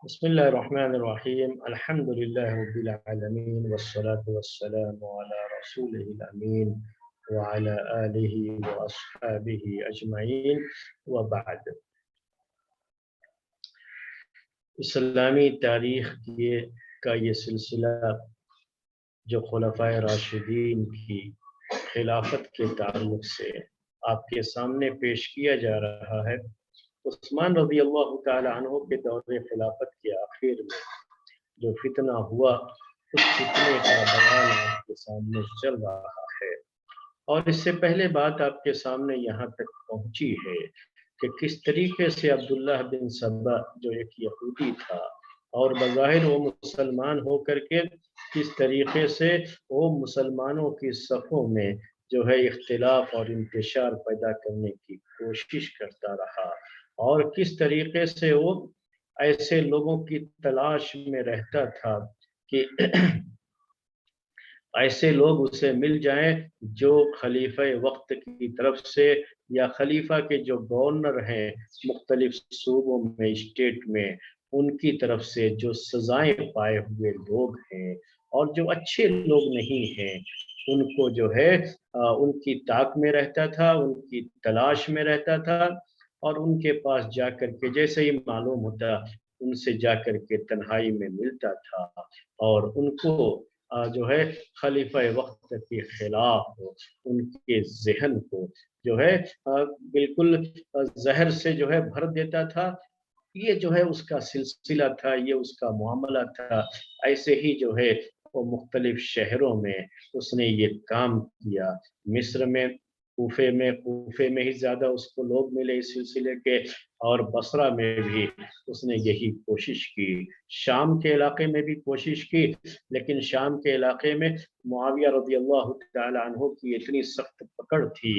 بسم الله الرحمن الرحيم الحمد لله رب العالمين والصلاة والسلام على رسوله الأمين وعلى آله وأصحابه أجمعين وبعد اسلامی تاریخ کا یہ سلسلہ جو خلفائے راشدین کی خلافت کے تعلق سے آپ کے سامنے پیش کیا جا رہا ہے۔ عثمان رضی اللہ تعالی عنہ کے دور خلافت کے آخر میں جو فتنہ ہوا، اس فتنے کا بیان آپ کے سامنے چل رہا ہے، اور اس سے پہلے بات آپ کے سامنے یہاں تک پہنچی ہے کہ کس طریقے سے عبداللہ بن سبا جو ایک یہودی تھا اور بظاہر وہ مسلمان ہو کر کے کس طریقے سے وہ مسلمانوں کی صفوں میں جو ہے اختلاف اور انتشار پیدا کرنے کی کوشش کرتا رہا، اور کس طریقے سے وہ ایسے لوگوں کی تلاش میں رہتا تھا کہ ایسے لوگ اسے مل جائیں جو خلیفہ وقت کی طرف سے یا خلیفہ کے جو گورنر ہیں مختلف صوبوں میں اسٹیٹ میں ان کی طرف سے جو سزائیں پائے ہوئے لوگ ہیں اور جو اچھے لوگ نہیں ہیں ان کو جو ہے ان کی طاق میں رہتا تھا، ان کی تلاش میں رہتا تھا، اور ان کے پاس جا کر کے جیسے ہی معلوم ہوتا ان سے جا کر کے تنہائی میں ملتا تھا، اور ان کو جو ہے خلیفہ وقت کے خلاف ان کے ذہن کو جو ہے بالکل زہر سے جو ہے بھر دیتا تھا۔ یہ جو ہے اس کا سلسلہ تھا، یہ اس کا معاملہ تھا۔ ایسے ہی جو ہے وہ مختلف شہروں میں اس نے یہ کام کیا، مصر میں، کوفے میں ہی زیادہ اس کو لوگ ملے اس سلسلے کے، اور بصرہ میں بھی اس نے یہی کوشش کی، شام کے علاقے میں بھی کوشش کی، لیکن شام کے علاقے میں معاویہ رضی اللہ تعالی عنہ کی اتنی سخت پکڑ تھی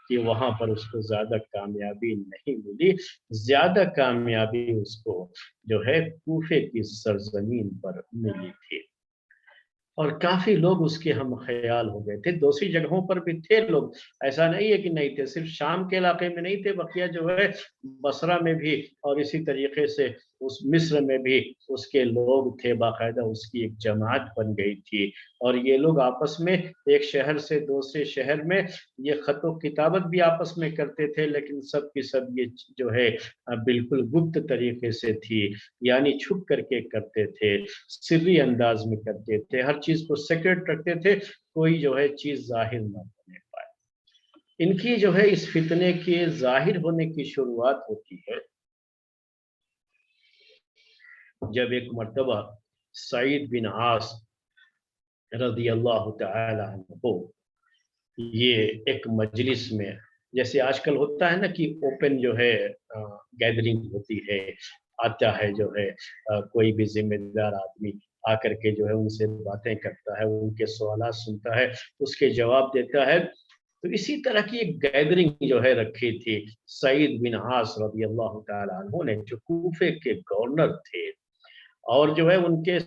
کہ وہاں پر اس کو زیادہ کامیابی نہیں ملی۔ زیادہ کامیابی اس کو جو ہے کوفے کی سرزمین پر ملی تھی، اور کافی لوگ اس کے ہم خیال ہو گئے تھے۔ دوسری جگہوں پر بھی تھے لوگ، ایسا نہیں ہے کہ نہیں تھے، صرف شام کے علاقے میں نہیں تھے، بقیہ جو ہے بصرہ میں بھی اور اسی طریقے سے اس مصر میں بھی اس کے لوگ تھے، باقاعدہ اس کی ایک جماعت بن گئی تھی، اور یہ لوگ آپس میں ایک شہر سے دوسرے شہر میں یہ خط و کتابت بھی آپس میں کرتے تھے، لیکن سب کی سب یہ جو ہے بالکل گپت طریقے سے تھی، یعنی چھپ کر کے کرتے تھے، سری انداز میں کرتے تھے، ہر چیز کو سیکرٹ رکھتے تھے، کوئی جو ہے چیز ظاہر نہ ہونے پائے۔ ان کی جو ہے اس فتنے کے ظاہر ہونے کی شروعات ہوتی ہے جب ایک مرتبہ سعید بن عاص رضی اللہ تعالی عنہ یہ ایک مجلس میں، جیسے آج کل ہوتا ہے نا کہ اوپن جو ہے گیدرنگ ہوتی ہے، آتا ہے جو ہے کوئی بھی ذمہ دار آدمی آ کر کے جو ہے ان سے باتیں کرتا ہے، ان کے سوالات سنتا ہے، اس کے جواب دیتا ہے، تو اسی طرح کی ایک گیدرنگ جو ہے رکھی تھی سعید بن عاص رضی اللہ تعالی عنہ نے، جو کوفے کے گورنر تھے، اور جو ہے ان کے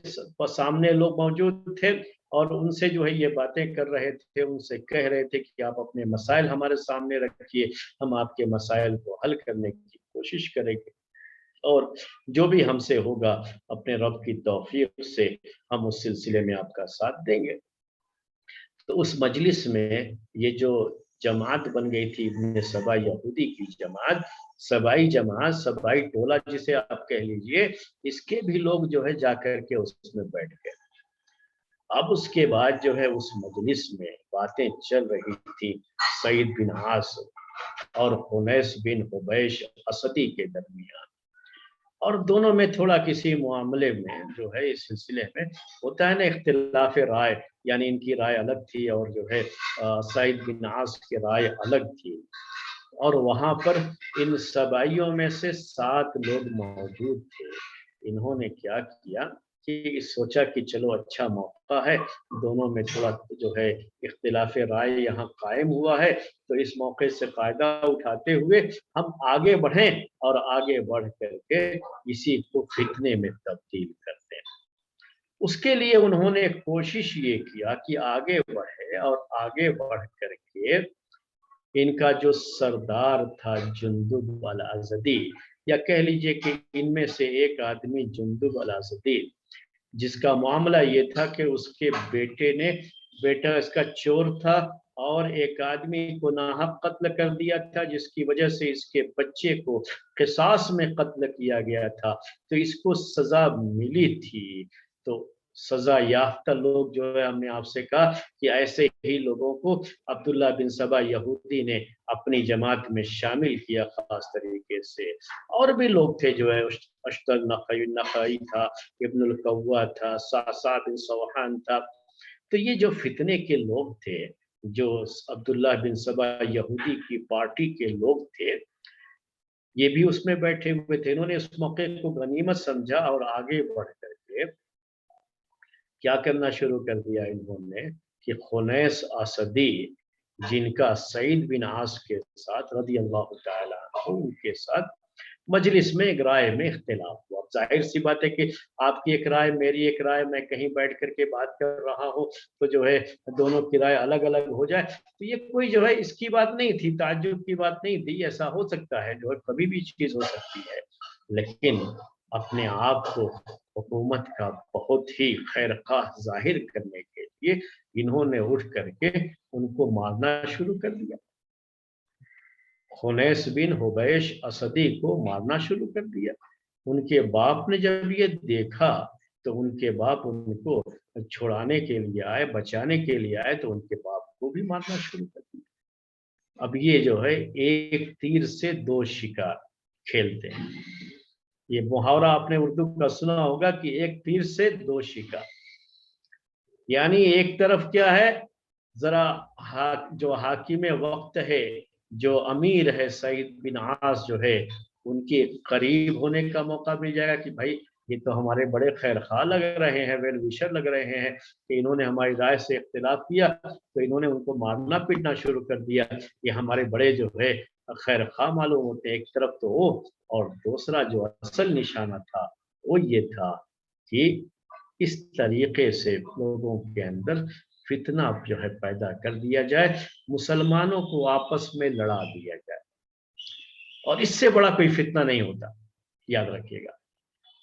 سامنے لوگ موجود تھے، اور ان سے جو ہے یہ باتیں کر رہے تھے، ان سے کہہ رہے تھے کہ آپ اپنے مسائل ہمارے سامنے رکھیے، ہم آپ کے مسائل کو حل کرنے کی کوشش کریں گے، اور جو بھی ہم سے ہوگا اپنے رب کی توفیق سے ہم اس سلسلے میں آپ کا ساتھ دیں گے۔ تو اس مجلس میں یہ جو جماعت بن گئی تھی ابن سبا یہودی کی جماعت، سبائی جماعت، سبائی ٹولہ جسے آپ کہہ لیجئے، اس کے بھی لوگ جو ہے جا کر کے اس میں بیٹھ گئے۔ اب اس کے بعد جو ہے اس مجلس میں باتیں چل رہی تھی سعید بن عاص اور حنیس بن حبیش اسدی کے درمیان، اور دونوں میں تھوڑا کسی معاملے میں جو ہے اس سلسلے میں ہوتا ہے نا اختلاف رائے، یعنی ان کی رائے الگ تھی اور جو ہے سعید بن عاص کی رائے الگ تھی، اور وہاں پر ان سبائیوں میں سے 7 لوگ موجود تھے۔ انہوں نے کیا کیا کہ سوچا کہ چلو اچھا موقع ہے، دونوں میں تھوڑا جو ہے اختلاف رائے یہاں قائم ہوا ہے، تو اس موقع سے فائدہ اٹھاتے ہوئے ہم آگے بڑھیں اور آگے بڑھ کر کے اسی کو فتنے میں تبدیل کرتے ہیں۔ اس کے لیے انہوں نے کوشش یہ کیا کہ آگے بڑھے، اور آگے بڑھ کر کے ان کا جو سردار تھا جندب الازدی، या कह लीजिए कि इनमें से एक आदमी जुंदुब अल-असदी, जिसका मामला ये था कि उसके बेटा इसका चोर था और एक आदमी को नाहक कत्ल कर दिया था, जिसकी वजह से इसके बच्चे को क़िसास में कत्ल किया गया था, तो इसको सजा मिली थी। तो सजा याफ्ता लोग जो है, हमने आपसे कहा कि ऐसे ही लोगों को अब्दुल्ला बिन सबा यहूदी ने अपनी जमात में शामिल किया खास तरीके से। और भी लोग थे जो है, अश्तल नखई था, इब्नुल कव्वा था, सासा बिन सवहान था। तो ये जो फितने के लोग थे, जो अब्दुल्ला बिन सबा यहूदी की पार्टी के लोग थे, ये भी उसमें बैठे हुए थे। इन्होंने इस मौके को गनीमत समझा और आगे बढ़ करके क्या करना शुरू कर दिया इन्होंने कि खुनैस असदी, जिनका सईद बिन आस के साथ रदी अल्लाह तआला अन्हु, उनके साथ मजलिस में एक राय में इख्तिलाफ हुआ। जाहिर सी बात है कि आपकी एक राय, मेरी एक राय, मैं कहीं बैठ करके बात कर रहा हूँ तो जो है दोनों की राय अलग अलग हो जाए, तो ये कोई जो है इसकी बात नहीं थी, ताज्जुब की बात नहीं थी। ऐसा हो सकता है, जो है कभी भी चीज हो सकती है। लेकिन अपने आप को हुकूमत का बहुत ही खैरख्वाह जाहिर करने के लिए इन्होंने उठ करके उनको मारना शुरू कर दिया। खुनैस बिन हुबैश असदी को मारना शुरू कर दिया। उनके बाप ने जब ये देखा तो उनके बाप उनको छुड़ाने के लिए आए, बचाने के लिए आए, तो उनके बाप को भी मारना शुरू कर दिया। अब ये जो है एक तीर से दो शिकार खेलते हैं। ये मुहावरा आपने उर्दू का सुना होगा कि एक तीर से दो शिकार, यानी एक तरफ क्या है, जरा जो हाकिम वक्त है, जो अमीर है सईद बिन आस जो है, उनके करीब होने का मौका मिल जाएगा कि भाई ये तो हमारे बड़े खैरखा लग रहे हैं, वेल विशर लग रहे हैं कि इन्होंने हमारी राय से इख्तिलाफ किया तो इन्होंने उनको मारना पीटना शुरू कर दिया। ये हमारे बड़े जो है खैरखा मालूम होते हैं। एक तरफ तो वो, और दूसरा जो असल निशाना था वो ये था कि इस तरीके से लोगों के अंदर फितना जो है पैदा कर दिया जाए, मुसलमानों को आपस में लड़ा दिया जाए। और इससे बड़ा कोई फितना नहीं होता, याद रखिएगा।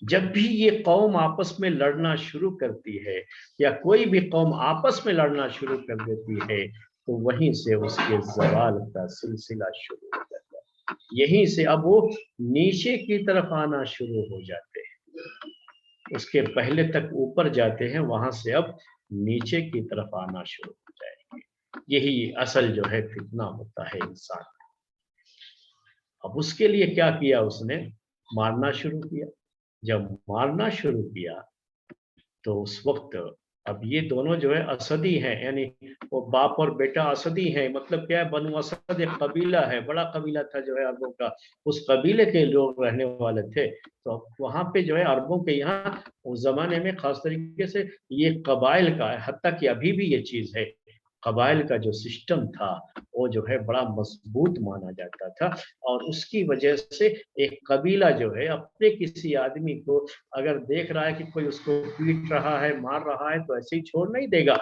जब भी ये कौम आपस में लड़ना शुरू करती है या कोई भी कौम आपस में लड़ना शुरू कर देती है, तो वहीं से उसके ज़वाल का सिलसिला शुरू हो जाता है। यहीं से अब वो नीचे की तरफ आना शुरू हो जाते हैं। उसके पहले तक ऊपर जाते हैं, वहां से अब नीचे की तरफ आना शुरू हो जाएंगे। यही असल जो है फितना होता है इंसान। अब उसके लिए क्या किया उसने, मारना शुरू किया। जब मारना शुरू किया तो उस वक्त अब ये दोनों जो है असदी हैं, यानी वो बाप और बेटा असदी हैं। मतलब क्या है, बनु असद एक कबीला है, बड़ा कबीला था जो है अरबों का। उस कबीले के लोग रहने वाले थे। तो वहां पे जो है अरबों के यहाँ उस जमाने में खास तरीके से ये कबाइल का है, हत्ता कि अभी भी ये चीज है, कबाइल का जो सिस्टम था वो जो है बड़ा मजबूत माना जाता था। और उसकी वजह से एक कबीला जो है अपने किसी आदमी को अगर देख रहा है कि कोई उसको पीट रहा है, मार रहा है, तो ऐसे ही छोड़ नहीं देगा,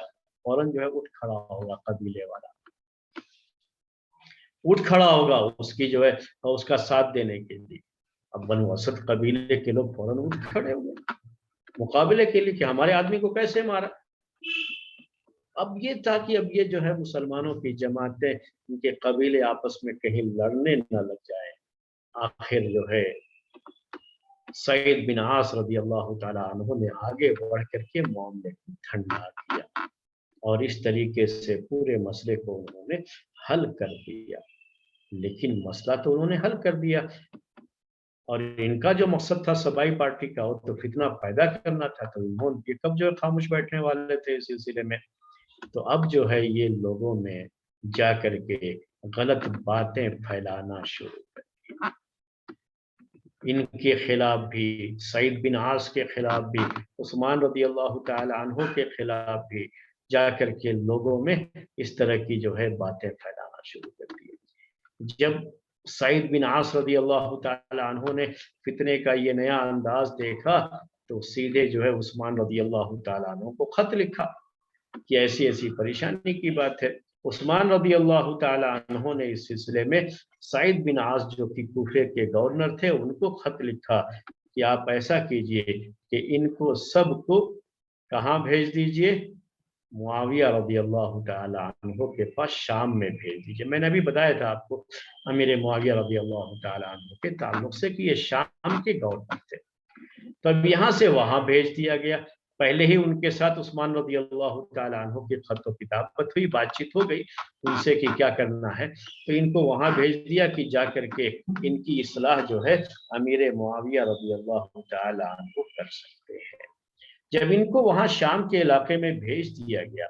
फौरन जो है उठ खड़ा होगा कबीले वाला, उठ खड़ा होगा उसकी जो है उसका साथ देने के लिए। अब बनु असद कबीले के लोग फौरन उठ खड़े हुए मुकाबले के लिए कि हमारे आदमी को कैसे मारा। अब ये था कि अब ये जो है मुसलमानों की जमातें, इनके कबीले आपस में कहीं लड़ने न लग जाए। आखिर जो है सईद बिन आस रदी अल्लाह तआला अन्हु ने आगे बढ़ करके मामले को ठंडा किया और इस तरीके से पूरे मसले को उन्होंने हल कर दिया। लेकिन मसला तो उन्होंने हल कर दिया और इनका जो मकसद था सबाई पार्टी का, वो तो फितना पैदा करना था। तो इन्होंने कब जो है खामोश बैठने वाले थे इस सिलसिले में। तो अब जो है ये लोगों में जा करके गलत बातें फैलाना शुरू कर दिया। इनके खिलाफ भी, सईद बिन आस के खिलाफ भी, उस्मान रदी अल्लाह तआला अन्हु के खिलाफ भी जा करके लोगों में इस तरह की जो है बातें फैलाना शुरू कर दी। जब सईद बिन आस रदी अल्लाह तआला अन्हु ने फितने का ये नया अंदाज देखा तो सीधे जो है उस्मान रदी अल्लाह तआला अन्हु को खत लिखा कि ऐसी ऐसी परेशानी की बात है। عثمان رضی اللہ تعالی عنہ نے اس سلسلے میں سعید بن عاص جو کہ کوفے کے گورنر تھے ان کو خط لکھا کہ آپ ایسا کیجئے کہ ان کو سب کو کہاں بھیج دیجئے، معاویہ رضی اللہ تعالی عنہ کے پاس شام میں بھیج دیجئے۔ میں نے ابھی بتایا تھا آپ کو امیر معاویہ رضی اللہ تعالی عنہ کے تعلق سے کہ یہ شام کے گورنر تھے، تو اب یہاں سے وہاں بھیج دیا گیا۔ پہلے ہی ان کے ساتھ عثمان رضی اللہ تعالی عنہ کی خط و کتابت ہوئی، بات چیت ہو گئی ان سے کہ کیا کرنا ہے، تو ان کو وہاں بھیج دیا کہ جا کر کے ان کی اصلاح جو ہے امیر معاویہ رضی اللہ تعالی عنہ کر سکتے ہیں۔ جب ان کو وہاں شام کے علاقے میں بھیج دیا گیا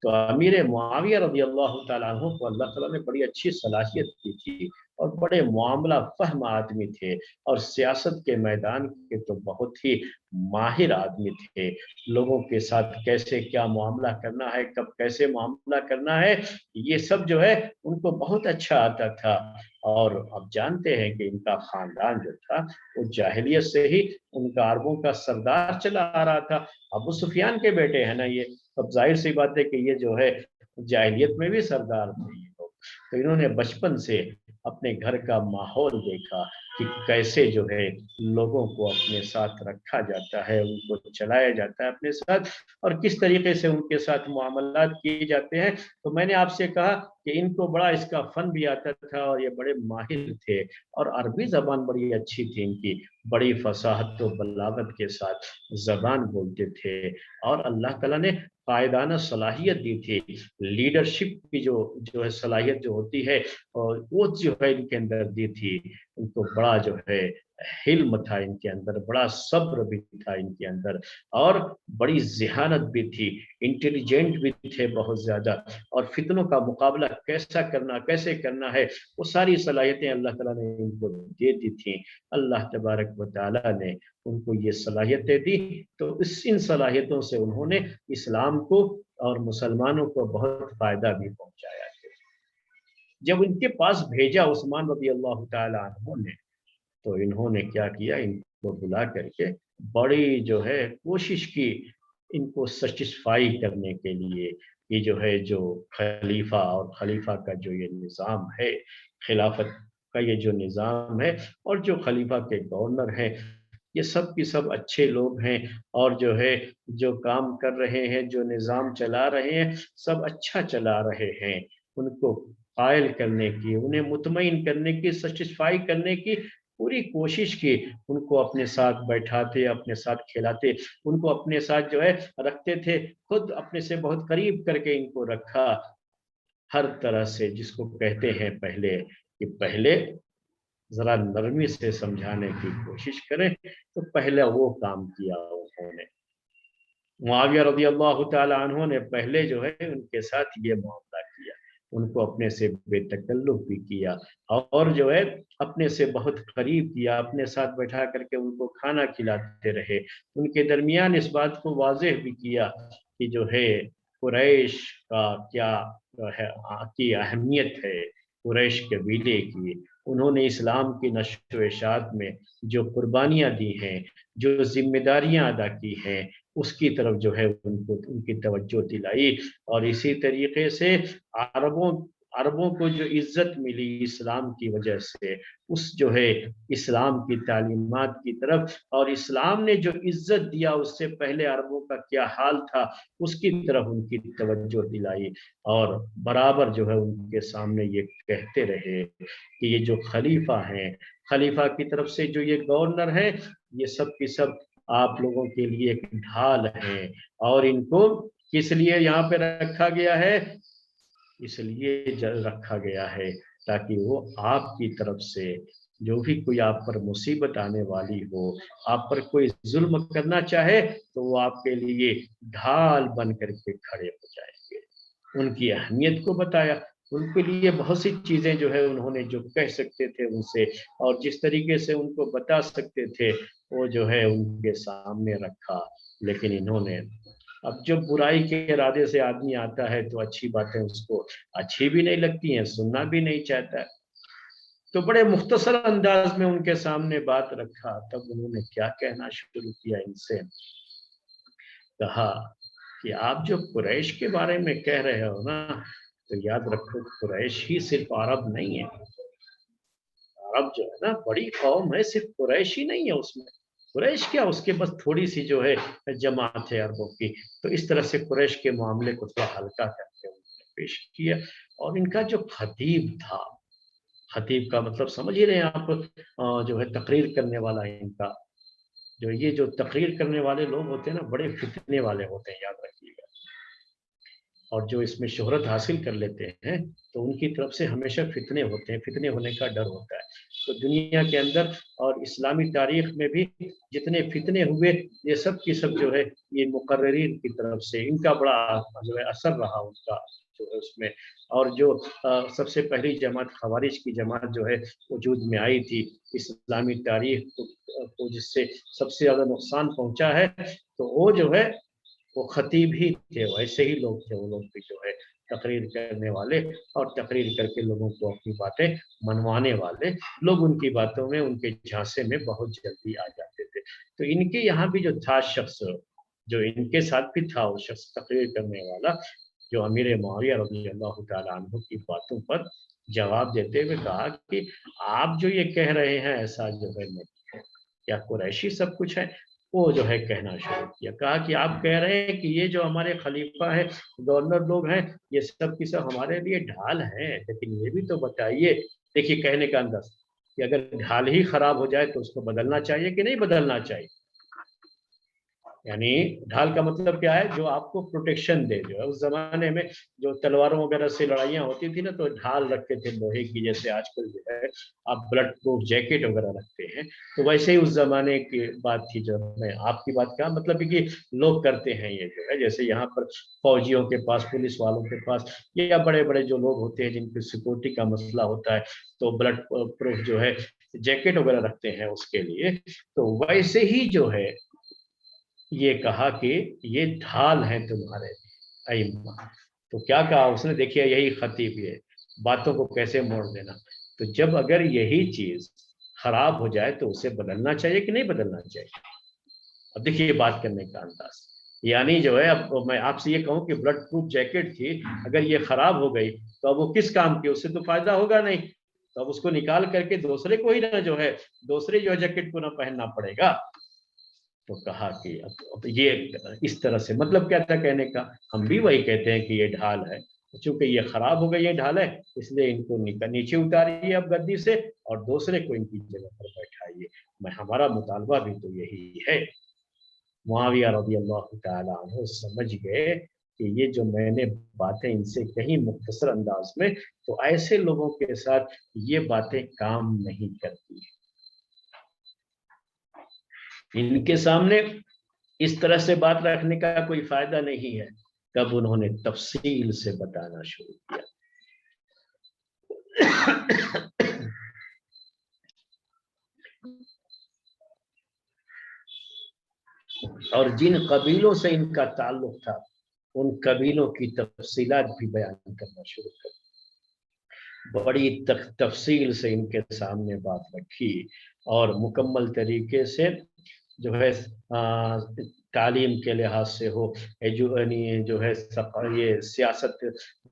تو امیر معاویہ رضی اللہ تعالیٰ عنہ کو اللہ تعالیٰ نے بڑی اچھی صلاحیت دی تھی اور بڑے معاملہ فہم آدمی تھے، اور سیاست کے میدان کے تو بہت ہی ماہر آدمی تھے۔ لوگوں کے ساتھ کیسے کیا معاملہ کرنا ہے، کب کیسے معاملہ کرنا ہے، یہ سب جو ہے ان کو بہت اچھا آتا تھا۔ اور اب جانتے ہیں کہ ان کا خاندان جو تھا وہ جاہلیت سے ہی ان کا عربوں کا سردار چلا آ رہا تھا، ابو سفیان کے بیٹے ہیں نا یہ، اب ظاہر سی بات ہے کہ یہ جو ہے جاہلیت میں بھی سردار تھے یہ لوگ، تو انہوں نے بچپن سے اپنے گھر کا ماحول دیکھا کہ کیسے جو ہے لوگوں کو اپنے ساتھ رکھا جاتا ہے، ان کو چلایا جاتا ہے اپنے ساتھ، اور کس طریقے سے ان کے ساتھ معاملات کیے جاتے ہیں۔ تو میں نے آپ سے کہا کہ ان کو بڑا اس کا فن بھی آتا تھا اور یہ بڑے ماہر تھے، اور عربی زبان بڑی اچھی تھی ان کی، بڑی فصاحت و بلاغت کے ساتھ زبان بولتے تھے، اور اللہ تعالیٰ نے قائدانہ صلاحیت دی تھی، لیڈرشپ کی جو ہے صلاحیت جو ہوتی ہے، اور وہ جو ہے ان کے اندر دی تھی۔ ان کو بڑا جو ہے حلم تھا ان کے اندر، بڑا صبر بھی تھا ان کے اندر، اور بڑی ذہانت بھی تھی، انٹیلیجنٹ بھی تھے بہت زیادہ، اور فتنوں کا مقابلہ کیسے کرنا ہے، وہ ساری صلاحیتیں اللہ تعالیٰ نے ان کو دے دی تھیں۔ اللہ تبارک و تعالیٰ نے ان کو یہ صلاحیتیں دی، تو ان صلاحیتوں سے انہوں نے اسلام کو اور مسلمانوں کو بہت فائدہ بھی پہنچایا ہے۔ جب ان کے پاس بھیجا عثمان رضی اللہ تعالی عنہ نے، تو انہوں نے کیا کیا، ان کو بلا کر کے بڑی جو ہے کوشش کی ان کو سٹسفائی کرنے کے لیے، یہ جو ہے جو خلیفہ اور خلیفہ کا جو یہ نظام ہے، خلافت کا یہ جو نظام ہے، اور جو خلیفہ کے گورنر ہیں، یہ سب کی سب اچھے لوگ ہیں، اور جو ہے جو کام کر رہے ہیں، جو نظام چلا رہے ہیں، سب اچھا چلا رہے ہیں۔ ان کو قائل کرنے کی، انہیں مطمئن کرنے کی، سٹسفائی کرنے کی پوری کوشش کی، ان کو اپنے ساتھ بیٹھاتے، اپنے ساتھ کھلاتے، ان کو اپنے ساتھ جو ہے رکھتے تھے، خود اپنے سے بہت قریب کر کے ان کو رکھا، ہر طرح سے، جس کو کہتے ہیں پہلے ذرا نرمی سے سمجھانے کی کوشش کریں، تو پہلے وہ کام کیا انہوں نے۔ معاویہ رضی اللہ تعالی عنہ نے پہلے جو ہے ان کے ساتھ یہ معاملہ کیا، ان کو اپنے سے بے تکلف بھی کیا، اور جو ہے اپنے سے بہت قریب کیا، اپنے ساتھ بیٹھا کر کے ان کو کھانا کھلاتے رہے، ان کے درمیان اس بات کو واضح بھی کیا کہ جو ہے قریش کا کیا ہے کی اہمیت ہے، قریش قبیلے کی، انہوں نے اسلام کی نشر و اشاعت میں جو قربانیاں دی ہیں، جو ذمہ داریاں ادا کی ہیں، اس کی طرف جو ہے ان کی توجہ دلائی، اور اسی طریقے سے عربوں کو جو عزت ملی اسلام کی وجہ سے، اس جو ہے اسلام کی تعلیمات کی طرف، اور اسلام نے جو عزت دیا اس سے پہلے عربوں کا کیا حال تھا، اس کی طرف ان کی توجہ دلائی، اور برابر جو ہے ان کے سامنے یہ کہتے رہے کہ یہ جو خلیفہ ہیں، خلیفہ کی طرف سے جو یہ گورنر ہیں، یہ سب کی سب آپ لوگوں کے لیے ایک ڈھال ہے، اور ان کو کس لیے یہاں پہ رکھا گیا ہے، اس لیے رکھا گیا ہے تاکہ وہ آپ کی طرف سے جو بھی کوئی آپ پر مصیبت آنے والی ہو، آپ پر کوئی ظلم کرنا چاہے، تو وہ آپ کے لیے ڈھال بن کر کے کھڑے ہو جائیں گے۔ ان کی اہمیت کو بتایا، ان کے لیے بہت سی چیزیں جو ہے انہوں نے جو کہہ سکتے تھے ان سے، اور جس طریقے سے ان کو بتا سکتے تھے، وہ جو ہے ان کے سامنے رکھا۔ لیکن انہوں نے، اب جب برائی کے ارادے سے آدمی آتا ہے تو اچھی باتیں اس کو اچھی بھی نہیں لگتی ہیں، سننا بھی نہیں چاہتا ہے، تو بڑے مختصر انداز میں ان کے سامنے بات رکھا۔ تب انہوں نے کیا کہنا شروع کیا، ان سے کہا کہ آپ جو قریش کے بارے میں کہہ رہے ہو نا، तो याद रखो कुरैश ही सिर्फ अरब नहीं है, अरब जो है ना बड़ी कौम है, सिर्फ कुरैश ही नहीं है उसमें। कुरैश क्या, उसके बस थोड़ी सी जो है जमात है अरबों की। तो इस तरह से कुरैश के मामले को थोड़ा हल्का करके उन्होंने पेश किया। और इनका जो खतीब था, खतीब का मतलब समझ ही रहे हैं आप, जो है तकरीर करने वाला है इनका। जो ये जो तकरीर करने वाले लोग होते हैं ना, बड़े फितने वाले होते हैं, याद रखिएगा। और जो इसमें शोहरत हासिल कर लेते हैं तो उनकी तरफ से हमेशा फितने होते हैं, फितने होने का डर होता है। तो दुनिया के अंदर और इस्लामी तारीख में भी जितने फितने हुए, ये सब की सब जो है ये मुकर्रिरीन की तरफ से इनका बड़ा जो है असर रहा उनका जो है उसमें। और जो सबसे पहली जमात खवारिज की जमात जो है वजूद में आई थी इस्लामी तारीख को जिससे सबसे ज़्यादा नुकसान पहुंचा है, तो वो जो है वो खतीब ही थे। वैसे ही लोग थे वो लोग भी जो है तकरीर करने वाले, और तकरीर करके लोगों को अपनी बातें मनवाने वाले। लोग उनकी बातों में, उनके झांसे में बहुत जल्दी आ जाते थे। तो इनके यहाँ भी जो था शख्स, जो इनके साथ भी था वो शख्स तकरीर करने वाला, जो अमीर मुआविया रज़ी अल्लाह तआला अन्हु की बातों पर जवाब देते हुए कहा कि आप जो ये कह रहे हैं ऐसा जो है नहीं है, क्या कुरैशी सब कुछ है? वो जो है कहना शुरू किया, कहा कि आप कह रहे हैं कि ये जो हमारे खलीफा है, गवर्नर लोग हैं, ये सब की सब हमारे लिए ढाल हैं, लेकिन ये भी तो बताइए। देखिए कहने का अंदाज कि अगर ढाल ही खराब हो जाए तो उसको बदलना चाहिए कि नहीं बदलना चाहिए। यानी ढाल का मतलब क्या है, जो आपको प्रोटेक्शन दे। जो है उस जमाने में जो तलवारों वगैरह से लड़ाइयाँ होती थी ना, तो ढाल रखते थे लोहे की, जैसे आजकल जो है आप ब्लड प्रूफ जैकेट वगैरह रखते हैं। तो वैसे ही उस जमाने की बात थी। जब मैं आपकी बात का मतलब है कि लोग करते हैं ये जो है, जैसे यहाँ पर फौजियों के पास, पुलिस वालों के पास, या बड़े बड़े जो लोग होते हैं जिनकी सिक्योरिटी का मसला होता है, तो ब्लड प्रूफ जो है जैकेट वगैरह रखते हैं उसके लिए। तो वैसे ही जो है ये कहा कि ये ढाल है तुम्हारे अइम्मा। तो क्या कहा उसने, देखिए यही खतीब, ये बातों को कैसे मोड़ देना। तो जब अगर यही चीज खराब हो जाए तो उसे बदलना चाहिए कि नहीं बदलना चाहिए। अब देखिए बात करने का अंदाज, यानी जो है अब मैं आपसे ये कहूं कि ब्लड प्रूफ जैकेट थी, अगर ये खराब हो गई तो अब वो किस काम की, उससे तो फायदा होगा नहीं। तो अब उसको निकाल करके दूसरे को ही ना जो है, दूसरे जो है जैकेट को ना पहनना पड़ेगा। तो कहा कि अब ये इस तरह से मतलब क्या था कहने का, हम भी वही कहते हैं कि ये ढाल है, चूंकि ये खराब हो गई ये ढाल है, इसलिए इनको नीचे उतारिए अब गद्दी से, और दूसरे को इनकी जगह पर बैठाइए। मैं हमारा मुतालबा भी तो यही है। मुआविया रज़ी अल्लाह तआला अन्हु समझ गए कि ये जो मैंने बातें इनसे कही मुख्तसर अंदाज में, तो ऐसे लोगों के साथ ये बातें काम नहीं करती। इनके सामने इस तरह से बात रखने का कोई फायदा नहीं है। तब उन्होंने तफसील से बताना शुरू किया। और जिन कबीलों से इनका ताल्लुक था, उन कबीलों की तफसीलात भी बयान करना शुरू कर। बड़ी तफसील से इनके सामने बात रखी, और मुकम्मल तरीके से जो है तालीम के लिहाज से हो, जो है ये सियासत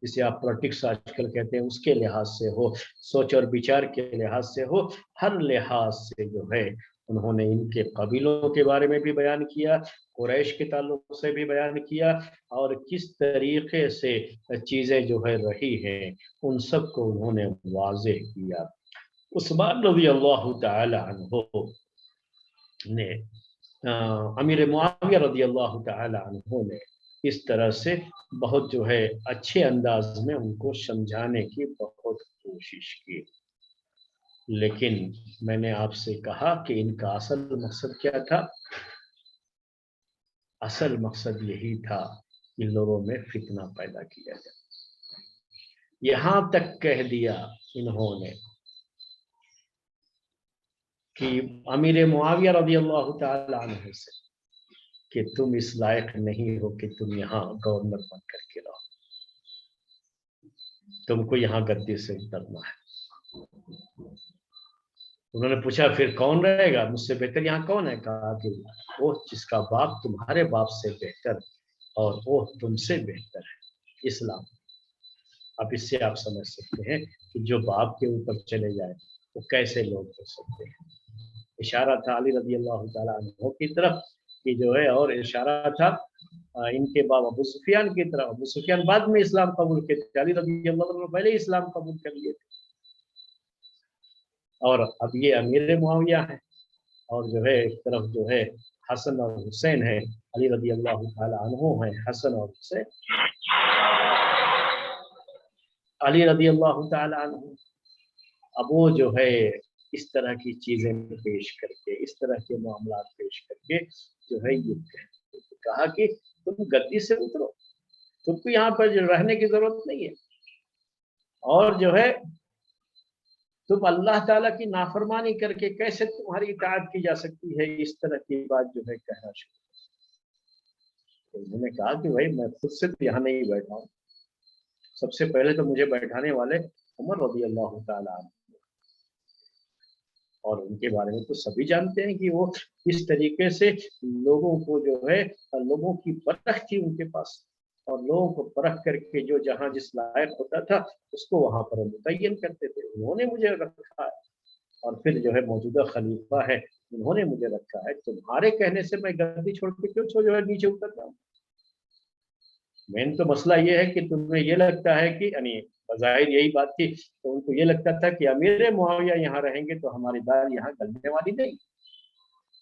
जिसे आप पॉलिटिक्स आजकल कहते हैं उसके लिहाज से हो, सोच और विचार के लिहाज से हो, हर लिहाज से जो है उन्होंने इनके कबीलों के बारे में भी बयान किया, कुरैश के ताल्लुक से भी बयान किया, और किस तरीके से चीज़ें जो है रही हैं उन सब को उन्होंने वाज़ेह किया। उस्मान रज़ी अल्लाह तआला अन्हु ने अमीर मुआविया रज़ी अल्लाह तआला अन्हु ने इस तरह से बहुत जो है अच्छे अंदाज में उनको समझाने की बहुत कोशिश की। लेकिन मैंने आपसे कहा कि इनका असल मकसद क्या था। असल मकसद यही था कि लोगों में फितना पैदा किया जाए। यहाँ तक कह दिया इन्होंने कि अमीर मुआविया रज़ी अल्लाह तआला अन्हु से कि तुम इस लायक नहीं हो कि तुम यहाँ गवर्नर बन करके रहो, तुमको यहाँ गद्दी से उतरना है। उन्होंने पूछा फिर कौन रहेगा, मुझसे बेहतर यहाँ कौन है। कहा कि वो जिसका बाप तुम्हारे बाप से बेहतर और वो तुमसे बेहतर है, इस्लाम। अब इससे आप समझ सकते हैं कि जो बाप के ऊपर चले जाए वो कैसे लोग हो सकते हैं। इशारा था अली रज़ी अल्लाह ताला अन्हु की तरफ कि जो है, और इशारा था इनके बाप अबू सुफियान की तरफ। अबू सुफियान बाद में इस्लाम कबूल किए थे, अली रज़ी अल्लाह अन्हु पहले ही इस्लाम कबूल कर लिए थे। और अब ये अमीर मुआविया है, और जो है एक तरफ जो है हसन और हुसैन है, अली रज़ी अल्लाह ताला अन्हु हैं, हसन और हुसैन, अली रज़ी अल्लाह ताला अन्हु। अब वो जो है इस तरह की चीजें पेश करके, इस तरह के मामलात पेश करके जो है ये कहा कि तुम गद्दी से उतरो, तुमको यहाँ पर जो रहने की जरूरत नहीं है, और जो है तुम अल्लाह ताला की नाफरमानी करके कैसे तुम्हारी इताअत की जा सकती है, इस तरह की बात जो है कहना शुरू। तो उन्होंने कहा कि भाई मैं खुद से तो यहाँ नहीं बैठा हूँ, सबसे पहले तो मुझे बैठाने वाले उमर रज़ी अल्लाह ताला अन्हु, और उनके बारे में तो सभी जानते हैं कि वो किस तरीके से लोगों को जो है, लोगों की परख थी उनके पास, और लोगों को परख करके जो जहाँ जिस लायक होता था उसको वहाँ पर मुतय्यन करते थे। उन्होंने मुझे रखा है, और फिर जो है मौजूदा खलीफा है, उन्होंने मुझे रखा है, तुम्हारे कहने से मैं गद्दी छोड़ के क्यों जो है नीचे उतर जाऊँ। मेन तो मसला ये है कि तुम्हें ये लगता है कि यानी बज़ाहिर यही बात थी, तो उनको ये लगता था कि अमीर मुआविया यहाँ रहेंगे तो हमारी दाल यहाँ गलने वाली नहीं,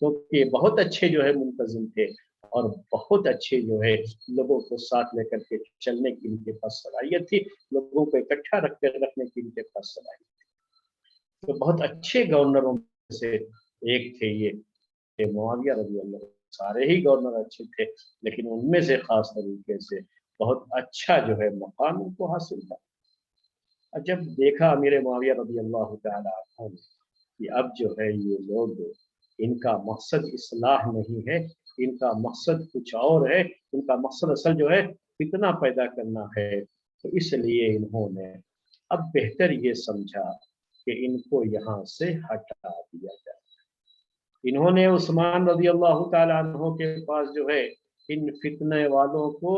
क्योंकि बहुत अच्छे जो है मुंतज़िम थे, और बहुत अच्छे जो है लोगों को साथ लेकर के चलने की इनके पास सलाहियत थी, लोगों को इकट्ठा रख कर रखने की इनके पास सलाहियत थी। तो बहुत अच्छे गवर्नरों में से एक थे ये मुआविया रज़ी अल्लाह। सारे ही गवर्नर अच्छे थे, लेकिन उनमें से खास तरीके से बहुत अच्छा जो है मकाम उनको हासिल था। और जब देखा अमीर मुआविया रज़ी अल्लाह तआला अन्हु ने कि अब जो है ये लोग, इनका मकसद इस्लाह नहीं है, इनका मकसद कुछ और है, इनका मकसद असल जो है फितना पैदा करना है, तो इसलिए इन्होंने अब बेहतर ये समझा कि इनको यहाँ से हटा दिया जाए। इन्होंने उस्मान रज़ी अल्लाह तआला अन्हु के पास जो है इन फितने वालों को,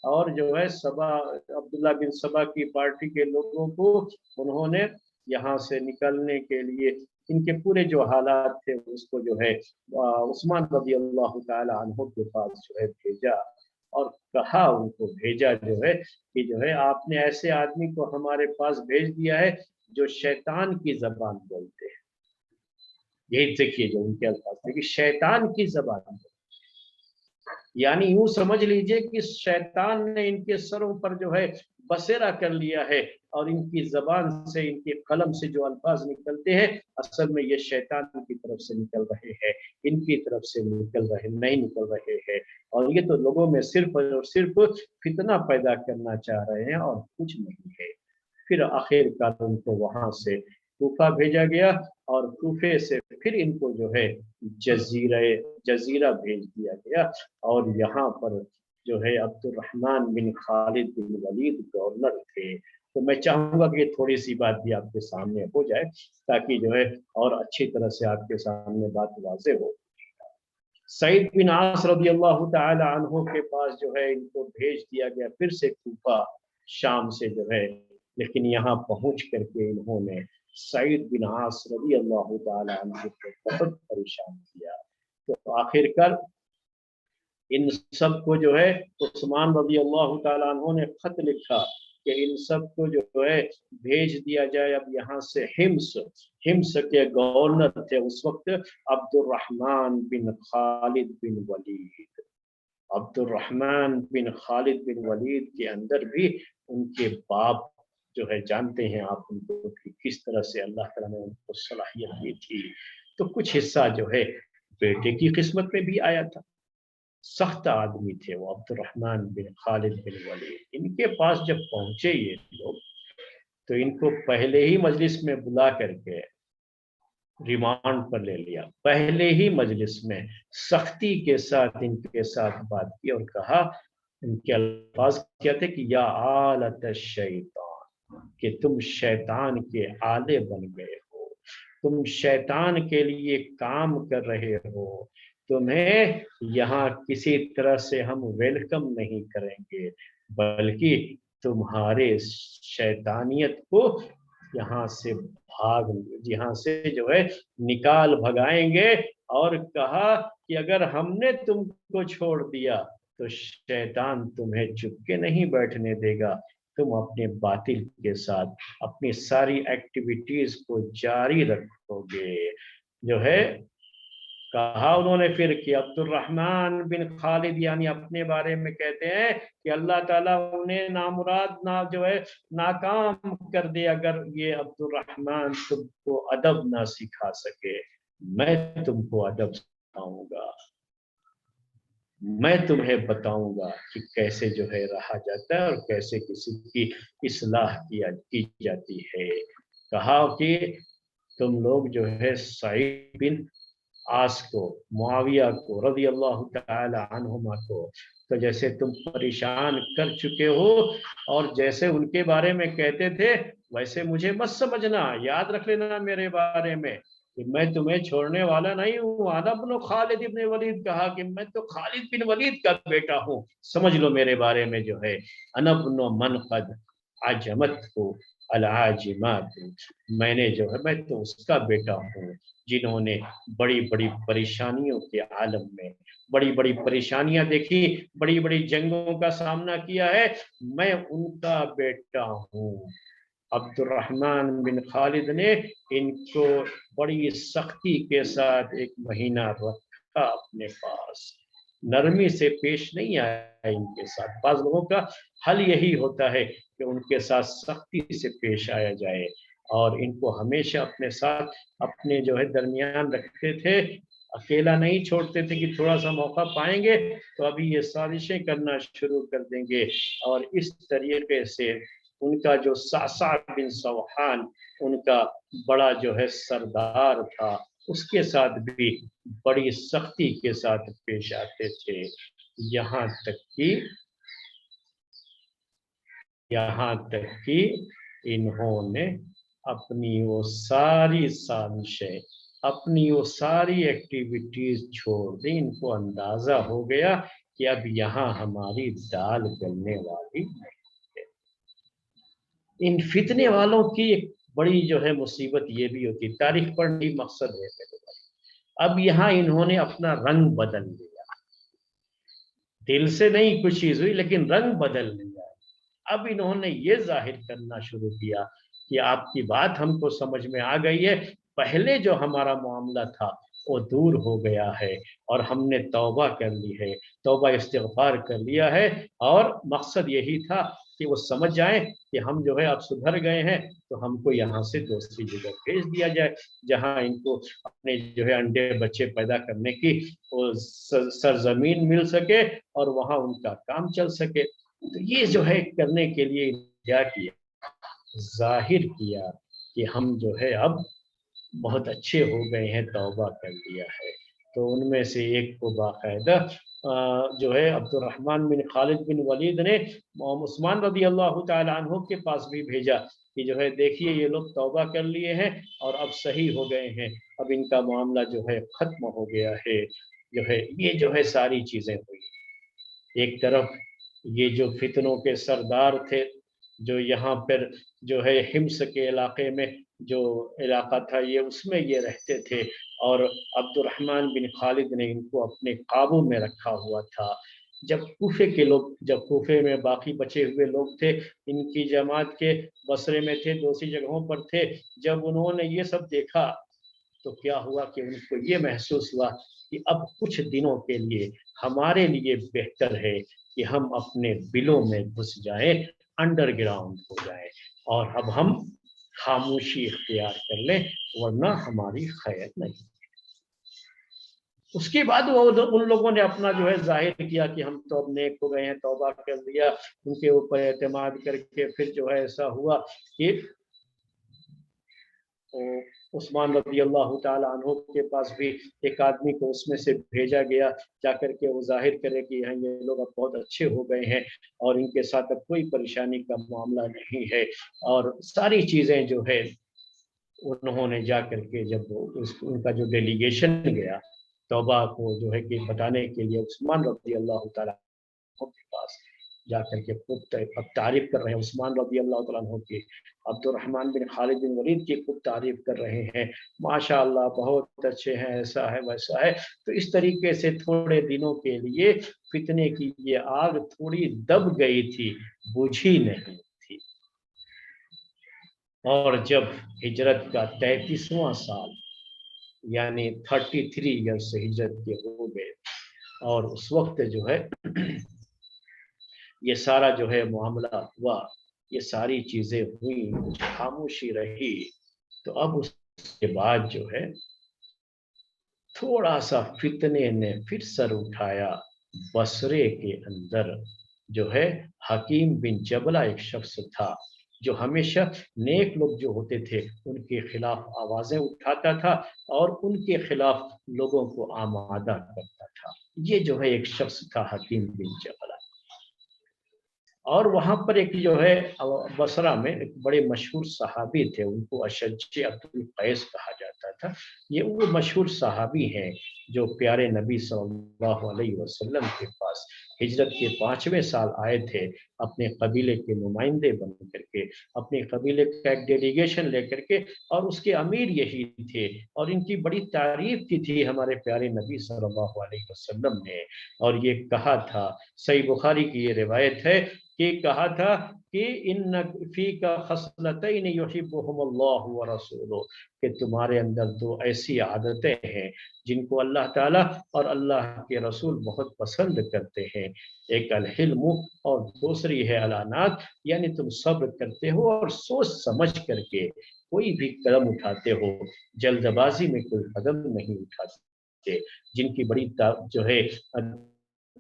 और जो है सबा, अब्दुल्ला बिन सबा की पार्टी के लोगों को उन्होंने यहाँ से निकलने के लिए इनके पूरे जो हालात थे उसको जो है उस्मान रज़ी अल्लाह तआला अन्हु के पास जो है भेजा, और कहा, उनको भेजा जो है कि जो है आपने ऐसे आदमी को हमारे पास भेज दिया है जो शैतान की जबान बोलते हैं। यही देखिए जो उनके अल्फाज थे कि शैतान की जबान, यानी यूं समझ लीजिए कि शैतान ने इनके सरों पर जो है बसेरा कर लिया है, और इनकी जबान से, इनके कलम से जो अल्फाज निकलते हैं असल में ये शैतान की तरफ से निकल रहे हैं, इनकी तरफ से नहीं निकल रहे हैं, और ये तो लोगों में सिर्फ और सिर्फ फितना पैदा करना चाह रहे हैं और कुछ नहीं है। फिर आखिरकार उनको वहां से कूफा भेजा गया, और कूफे से फिर इनको जो है जजीरा भेज दिया गया, और यहाँ पर जो है अब्दुर्रहमान बिन खालिद बिन वलीद गवर्नर थे। तो मैं चाहूंगा कि थोड़ी सी बात भी आपके सामने हो जाए, ताकि जो है और अच्छी तरह से आपके सामने बात वाज़ेह हो। सईद बिन आस रज़ी अल्लाह तआला अन्हु के पास जो है इनको भेज दिया गया फिर से कूफा, शाम से जो है, लेकिन यहाँ पहुंच करके इन्होंने सईद बिन आस रज़ी अल्लाह तआला अन्हु को बहुत परेशान किया। तो आखिरकार इन सब को जो है उस्मान रज़ी अल्लाह तआला अन्हु ने खत लिखा कि इन सब को जो है भेज दिया जाए अब यहाँ से हिम्स। हिम्स के गवर्नर थे उस वक्त अब्दुर्रहमान बिन खालिद बिन वलीद। अब्दुर्रहमान बिन खालिद बिन वलीद के अंदर भी उनके बाप जो है, जानते हैं आप उनको कि किस तरह से अल्लाह ताला ने उनको सलाहियत दी थी, तो कुछ हिस्सा जो है बेटे की किस्मत में भी आया था। सख्त आदमी थे वो अब्दुर्रहमान बिन खालिद बिन वलीद। इनके पास जब पहुंचे ये लोग, तो इनको पहले ही मजलिस में बुला करके रिमांड पर ले लिया। पहले ही मजलिस में सख्ती के साथ इनके साथ बात की, और कहा, इनके अल्फाज क्या थे कि या आलत शैतान, कि तुम शैतान के आले बन गए हो, तुम शैतान के लिए काम कर रहे हो, तुम्हें यहाँ किसी तरह से हम वेलकम नहीं करेंगे, बल्कि तुम्हारे शैतानियत को यहाँ से जो है निकाल भगाएंगे। और कहा कि अगर हमने तुमको छोड़ दिया तो शैतान तुम्हें चुपके नहीं बैठने देगा, तुम अपने बातिल के साथ अपनी सारी एक्टिविटीज को जारी रखोगे। जो है कहा उन्होंने फिर कि अब्दुर्रहमान बिन खालिद यानी अपने बारे में कहते हैं कि अल्लाह ताला उन्हें नामुराद ना जो है नाकाम कर दे अगर ये अब्दुर्रहमान तुमको अदब ना सिखा सके। मैं तुमको अदब सिखाऊंगा, मैं तुम्हें बताऊंगा कि कैसे जो है रहा जाता है और कैसे किसी की इस्लाह की जाती है। कहा कि तुम लोग जो है सईद बिन आस को, मुआविया को रज़ी अल्लाह तआला अन्हुमा को तो जैसे तुम परेशान कर चुके हो और जैसे उनके बारे में कहते थे वैसे मुझे मत समझना, याद रख लेना मेरे बारे में कि मैं तुम्हें छोड़ने वाला नहीं हूँ। अना इब्न खालिद इब्न वलीद, कहा कि मैं तो खालिद बिन वलीद का बेटा हूँ, समझ लो मेरे बारे में जो है। अना इब्न मन कद अजमत को अल-आजिमात, मैंने जो है मैं तो उसका बेटा हूँ जिन्होंने बड़ी बड़ी परेशानियों के आलम में बड़ी बड़ी परेशानियां देखी, बड़ी बड़ी जंगों का सामना किया है, मैं उनका बेटा हूँ। अब्दुर्रहमान बिन खालिद ने इनको बड़ी सख्ती के साथ एक महीना रखा अपने पास, नरमी से पेश नहीं आया इनके साथ। बाज लोगों का हल यही होता है कि उनके साथ सख्ती से पेश आया जाए और इनको हमेशा अपने साथ अपने जो है दरमियान रखते थे, अकेला नहीं छोड़ते थे कि थोड़ा सा मौका पाएंगे तो अभी ये साजिशें करना शुरू कर देंगे। और इस तरीके से उनका जो सासा बिन सवहान उनका बड़ा जो है सरदार था, उसके साथ भी बड़ी सख्ती के साथ पेश आते थे। यहाँ तक कि यहाँ तक कि इन्होंने अपनी वो सारी साजिशें, अपनी वो सारी एक्टिविटीज छोड़ दी। इनको अंदाजा हो गया कि अब यहाँ हमारी दाल गलने वाली नहीं है। इन फितने वालों की एक बड़ी जो है मुसीबत ये भी होती, तारीख पढ़ने का मकसद है मेरे भाई। अब यहाँ इन्होंने अपना रंग बदल लिया, दिल से नहीं कुछ चीज हुई लेकिन रंग बदल लिया। अब इन्होंने ये जाहिर करना शुरू किया कि आपकी बात हमको समझ में आ गई है, पहले जो हमारा मामला था वो दूर हो गया है और हमने तौबा कर ली है, तौबा इस्तिग़फ़ार कर लिया है। और मकसद यही था कि वो समझ जाएं कि हम जो है अब सुधर गए हैं, तो हमको यहाँ से दूसरी जगह भेज दिया जाए जहाँ इनको अपने जो है अंडे बच्चे पैदा करने की वो सरजमीन मिल सके और वहाँ उनका काम चल सके। तो ये जो है करने के लिए क्या किया, जाहिर किया कि हम जो है अब बहुत अच्छे हो गए हैं, तौबा कर लिया है। तो उनमें से एक को बाकायदा जो है अब्दुर्रहमान बिन खालिद बिन वलीद ने उस्मान रज़ी अल्लाह तआला अन्हु के पास भी भेजा कि जो है देखिए ये लोग तौबा कर लिए हैं और अब सही हो गए हैं, अब इनका मामला जो है ख़त्म हो गया है। जो है ये जो है सारी चीज़ें हुई। एक तरफ ये जो फितनों के सरदार थे, जो यहाँ पर जो है हिम्स के इलाके में जो इलाका था ये, उसमें ये रहते थे और अब्दुर्रहमान बिन खालिद ने इनको अपने काबू में रखा हुआ था। जब कूफे के लोग, जब कूफे में बाकी बचे हुए लोग थे, इनकी जमात के बसरे में थे, दूसरी जगहों पर थे, जब उन्होंने ये सब देखा तो क्या हुआ कि उनको ये महसूस हुआ कि अब कुछ दिनों के लिए हमारे लिए बेहतर है कि हम अपने बिलों में घुस जाएं, अंडरग्राउंड हो जाएं और अब हम खामोशी इख्तियार कर लें, वरना हमारी खैर नहीं। उसके बाद वो उन लोगों ने अपना जो है जाहिर किया कि हम तो अब नेक हो गए हैं, तौबा कर लिया, उनके ऊपर एतमाद करके फिर जो है ऐसा हुआ कि उस्मान रज़ी अल्लाह तआला अन्हु के पास भी एक आदमी को उसमें से भेजा गया, जाकर के वो जाहिर करे कि यहाँ ये लोग अब बहुत अच्छे हो गए हैं और इनके साथ अब कोई परेशानी का मामला नहीं है। और सारी चीज़ें जो है उन्होंने जा करके जब उनका जो डेलीगेशन गया तौबा को जो है कि बताने के लिए उस्मान रज़ी अल्लाह तआला के पास, जा करके खूब अब तारीफ कर रहे हैं उस्मान रज़ी अल्लाह तआला अन्हु की, अब्दुर्रहमान बिन खालिद बिन वलीद की खूब तारीफ कर रहे हैं, माशाअल्लाह बहुत अच्छे हैं, ऐसा है वैसा है। तो इस तरीके से थोड़े दिनों के लिए फितने की ये आग थोड़ी दब गई थी, बुझी नहीं थी। और जब हिजरत का 33वां साल यानी 33 ईयर्स से हिजरत के हो गए, और उस वक्त जो है ये सारा जो है मामला हुआ, ये सारी चीजें हुई, खामोशी रही। तो अब उसके बाद जो है थोड़ा सा फितने ने फिर सर उठाया। बसरे के अंदर जो है हकीम बिन जबला एक शख्स था, जो हमेशा नेक लोग जो होते थे उनके खिलाफ आवाजें उठाता था और उनके खिलाफ लोगों को आमादा करता था। ये जो है एक शख्स था हकीम बिन जबला। और वहां पर एक जो है बसरा में एक बड़े मशहूर सहाबी थे, उनको अशज अब्दुल कैस कहा जाता था। ये वो मशहूर सहाबी हैं जो प्यारे नबी सल्लल्लाहु अलैहि वसल्लम के पास हिजरत के 5वें साल आए थे, अपने कबीले के नुमाइंदे बन करके, अपने कबीले का एक डेलीगेशन लेकर के, और उसके अमीर यही थे। और इनकी बड़ी तारीफ की थी हमारे प्यारे नबी सल्लल्लाहु अलैहि वसल्लम ने। और ये कहा था, सही बुखारी की ये रिवायत है कि कहा था कि इन फी का खसलतैन युहिब्बुहुमुल्लाहु व रसूलुहु, कि तुम्हारे अंदर दो ऐसी आदतें हैं जिनको अल्लाह ताला और अल्लाह के रसूल बहुत पसंद करते हैं। एक अल हिल्म और दूसरी है अलानात, यानी तुम सब्र करते हो और सोच समझ करके कोई भी कदम उठाते हो, जल्दबाजी में कोई कदम नहीं उठाते। जिनकी बड़ी जो है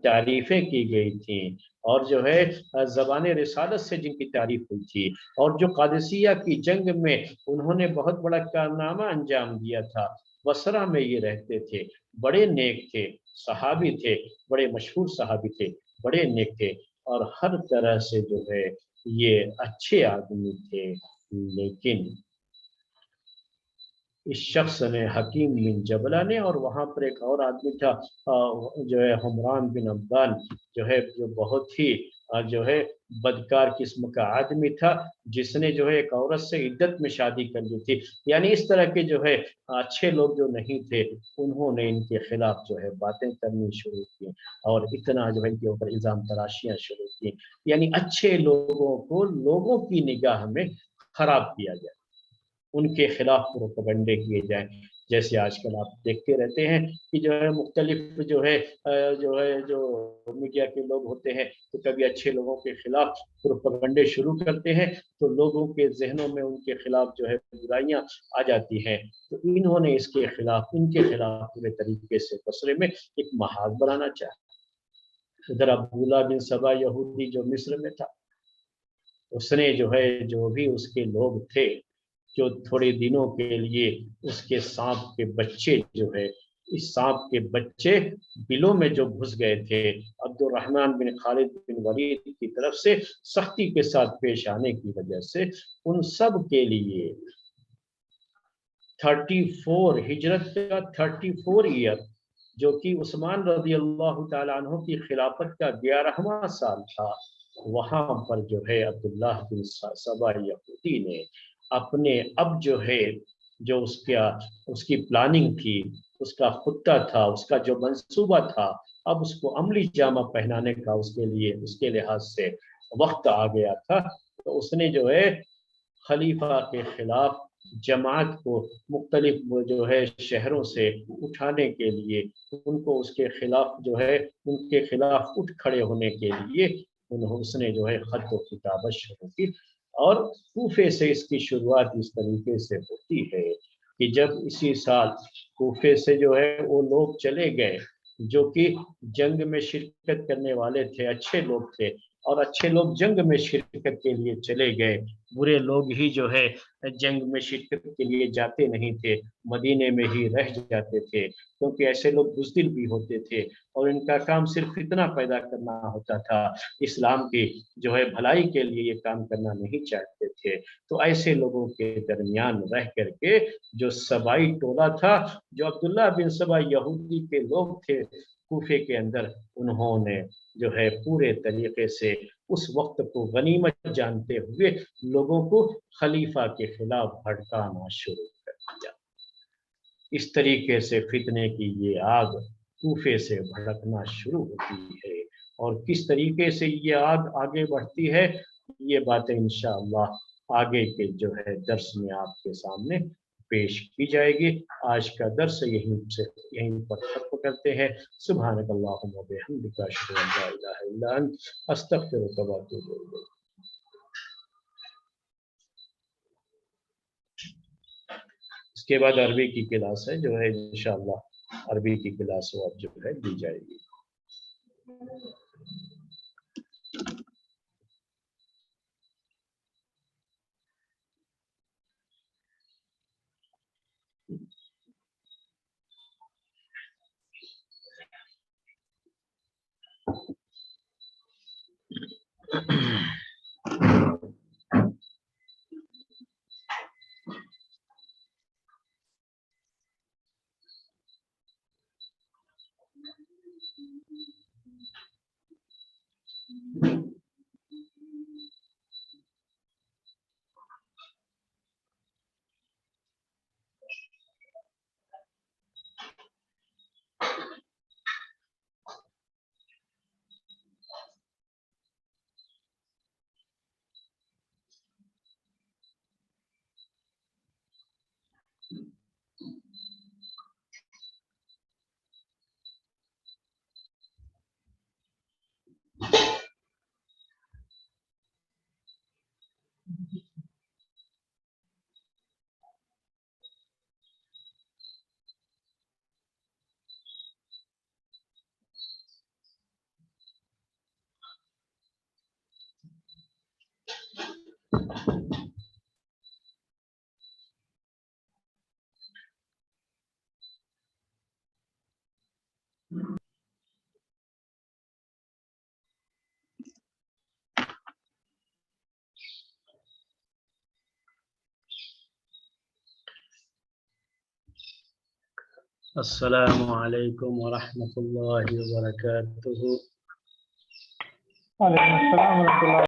तारीफें की गई थी, और जो है ज़बान रिसालत से जिनकी तारीफ हुई थी, और जो कादिसिया की जंग में उन्होंने बहुत बड़ा कारनामा अंजाम दिया था। बसरा में ये रहते थे, बड़े नेक थे, सहाबी थे, बड़े मशहूर सहाबी थे, बड़े नेक थे, और हर तरह से जो है ये अच्छे आदमी थे। लेकिन इस शख्स ने, हकीम बिन जबला ने, और वहां पर एक और आदमी था जो है हुमरान बिन अब्बान, जो है जो बहुत ही जो है बदकार किस्म का आदमी था, जिसने जो है एक औरत से इद्दत में शादी कर ली थी। यानी इस तरह के जो है अच्छे लोग जो नहीं थे, उन्होंने इनके खिलाफ जो है बातें करनी शुरू की, और इतना जो है इनके ऊपर इल्जाम तराशियां शुरू की। यानी अच्छे लोगों को लोगों की निगाह में खराब किया गया, उनके खिलाफ प्रोपेगेंडे किए जाएं। जैसे आजकल आप देखते रहते हैं कि जो है मुख्तलिफ जो मीडिया के लोग होते हैं, तो कभी अच्छे लोगों के खिलाफ प्रोपेगेंडे शुरू करते हैं, तो लोगों के जहनों में उनके खिलाफ जो है बुराइयां आ जाती हैं। तो इन्होंने इसके खिलाफ, इनके खिलाफ पूरे तरीके से बसरे में एक महाज बनाना चाहा। इधर अब्दुल्ला बिन सबा यहूदी जो मिस्र में था, उसने जो है जो भी उसके लोग थे, जो थोड़े दिनों के लिए उसके सांप के बच्चे जो है, इस सांप के बच्चे बिलों में जो घुस गए थे, अब्दुर्रहमान बिन खालिद बिन वलीद की तरफ से सख्ती के साथ पेश आने की वजह से उन सब के लिए 34 हिजरत का 34 ईयर, जो कि उस्मान रजी अल्लाह तआला अन्हु की खिलाफत का 11वां साल था, वहां पर जो है अब्दुल्ला बिन सबा यहूदी ने अपने, अब जो है जो उसका उसकी प्लानिंग थी, उसका खुत्ता था, उसका जो मंसूबा था, अब उसको अमली जामा पहनाने का उसके लिए, उसके लिहाज से वक्त आ गया था। तो उसने जो है खलीफा के खिलाफ जमात को मुख्तलिफ जो है शहरों से उठाने के लिए, उनको उसके खिलाफ जो है, उनके खिलाफ उठ खड़े होने के लिए उसने जो है खत व किताबत शुरू की। और कूफे से इसकी शुरुआत इस तरीके से होती है कि जब इसी साल कूफे से जो है वो लोग चले गए जो कि जंग में शिरकत करने वाले थे, अच्छे लोग थे, और अच्छे लोग जंग में शिरकत के लिए चले गए। बुरे लोग ही जो है जंग में शिरकत के लिए जाते नहीं थे, मदीने में ही रह जाते थे, क्योंकि ऐसे लोग बुज़दिल भी होते थे और इनका काम सिर्फ फितना पैदा करना होता था, इस्लाम की जो है भलाई के लिए ये काम करना नहीं चाहते थे। तो ऐसे लोगों के दरमियान रह करके जो सबाई टोला था, जो अब्दुल्ला बिन सबा यहूदी के लोग थे, کوفے کے اندر انہوں نے جو ہے پورے طریقے سے اس وقت کو غنیمت جانتے ہوئے لوگوں کو خلیفہ کے خلاف بھڑکانا شروع کر دیا۔ اس طریقے سے فتنے کی یہ آگ کوفے سے بھڑکنا شروع ہوتی ہے، اور کس طریقے سے یہ آگ آگے بڑھتی ہے یہ باتیں انشاءاللہ آگے کے جو ہے درس میں آپ کے سامنے پیش کی جائے گی۔ آج کا درس یہیں پر ختم کرتے ہیں۔ سبحانک اللہم و بحمدک، اشہد ان لا الہ الا انت، استغفرک و اتوب الیک۔ اس کے بعد عربی کی کلاس ہے جو ہے انشاءاللہ عربی کی کلاس وہ اب جو ہے دی جائے گی۔ السلام علیکم ورحمۃ اللہ وبرکاتہ۔ وعلیکم السلام ورحمۃ اللہ۔